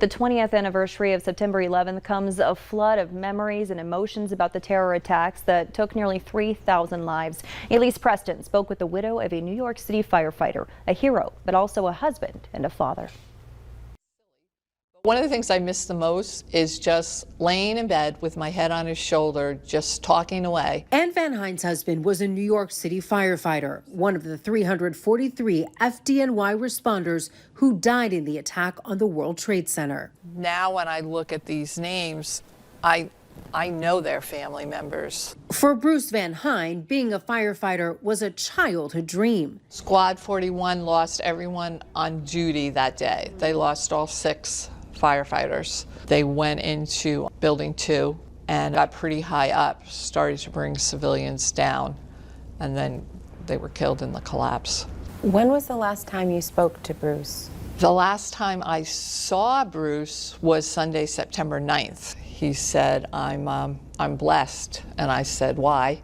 The 20th anniversary of September 11th comes a flood of memories and emotions about the terror attacks that took nearly 3,000 lives. Elise Preston spoke with the widow of a New York City firefighter, a hero, but also a husband and a father. One of the things I miss the most is just laying in bed with my head on his shoulder, just talking away. Ann Van Hein's husband was a New York City firefighter, one of the 343 FDNY responders who died in the attack on the World Trade Center. Now when I look at these names, I know they're family members. For Bruce Van Hein, being a firefighter was a childhood dream. Squad 41 lost everyone on duty that day. They lost all 6 firefighters. They went into building 2 and got pretty high up, started to bring civilians down, and then they were killed in the collapse. When was the last time you spoke to Bruce? The last time I saw Bruce was Sunday, September 9th. He said, I'm blessed. And I said, why?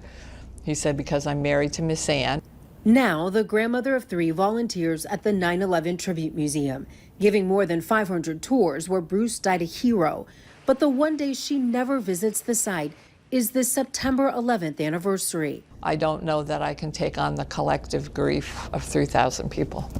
He said, because I'm married to Miss Ann. Now, the grandmother of 3 volunteers at the 9/11 Tribute Museum, giving more than 500 tours where Bruce died a hero. But the one day she never visits the site is the September 11th anniversary. I don't know that I can take on the collective grief of 3,000 people.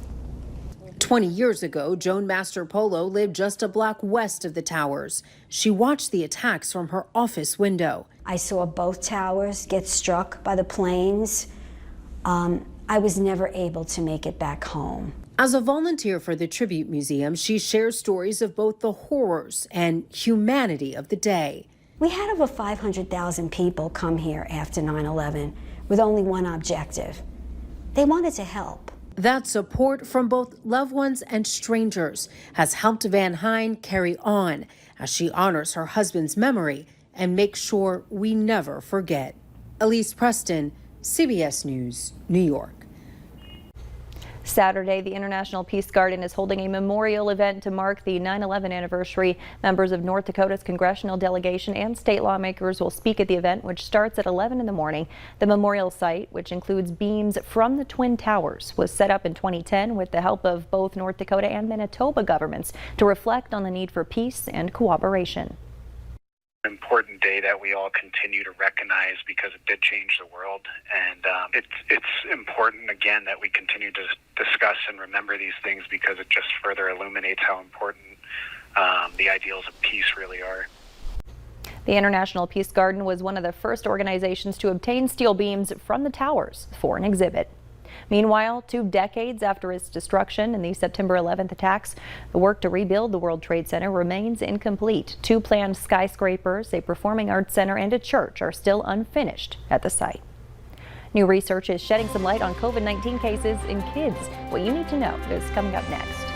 20 years ago, Joan Mastropaolo lived just a block west of the towers. She watched the attacks from her office window. I saw both towers get struck by the planes. I was never able to make it back home. As a volunteer for the Tribute Museum, she shares stories of both the horrors and humanity of the day. We had over 500,000 people come here after 9/11 with only one objective. They wanted to help. That support from both loved ones and strangers has helped Van Hein carry on as she honors her husband's memory and makes sure we never forget. Elise Preston, CBS News, New York. Saturday, the International Peace Garden is holding a memorial event to mark the 9/11 anniversary. Members of North Dakota's congressional delegation and state lawmakers will speak at the event, which starts at 11 in the morning. The memorial site, which includes beams from the Twin Towers, was set up in 2010 with the help of both North Dakota and Manitoba governments to reflect on the need for peace and cooperation. Important day that we all continue to recognize because it did change the world, and it's important again that we continue to discuss and remember these things because it just further illuminates how important the ideals of peace really are. The International Peace Garden was one of the first organizations to obtain steel beams from the towers for an exhibit. Meanwhile, 2 decades after its destruction in the September 11th attacks, the work to rebuild the World Trade Center remains incomplete. 2 planned skyscrapers, a performing arts center, and a church are still unfinished at the site. New research is shedding some light on COVID-19 cases in kids. What you need to know is coming up next.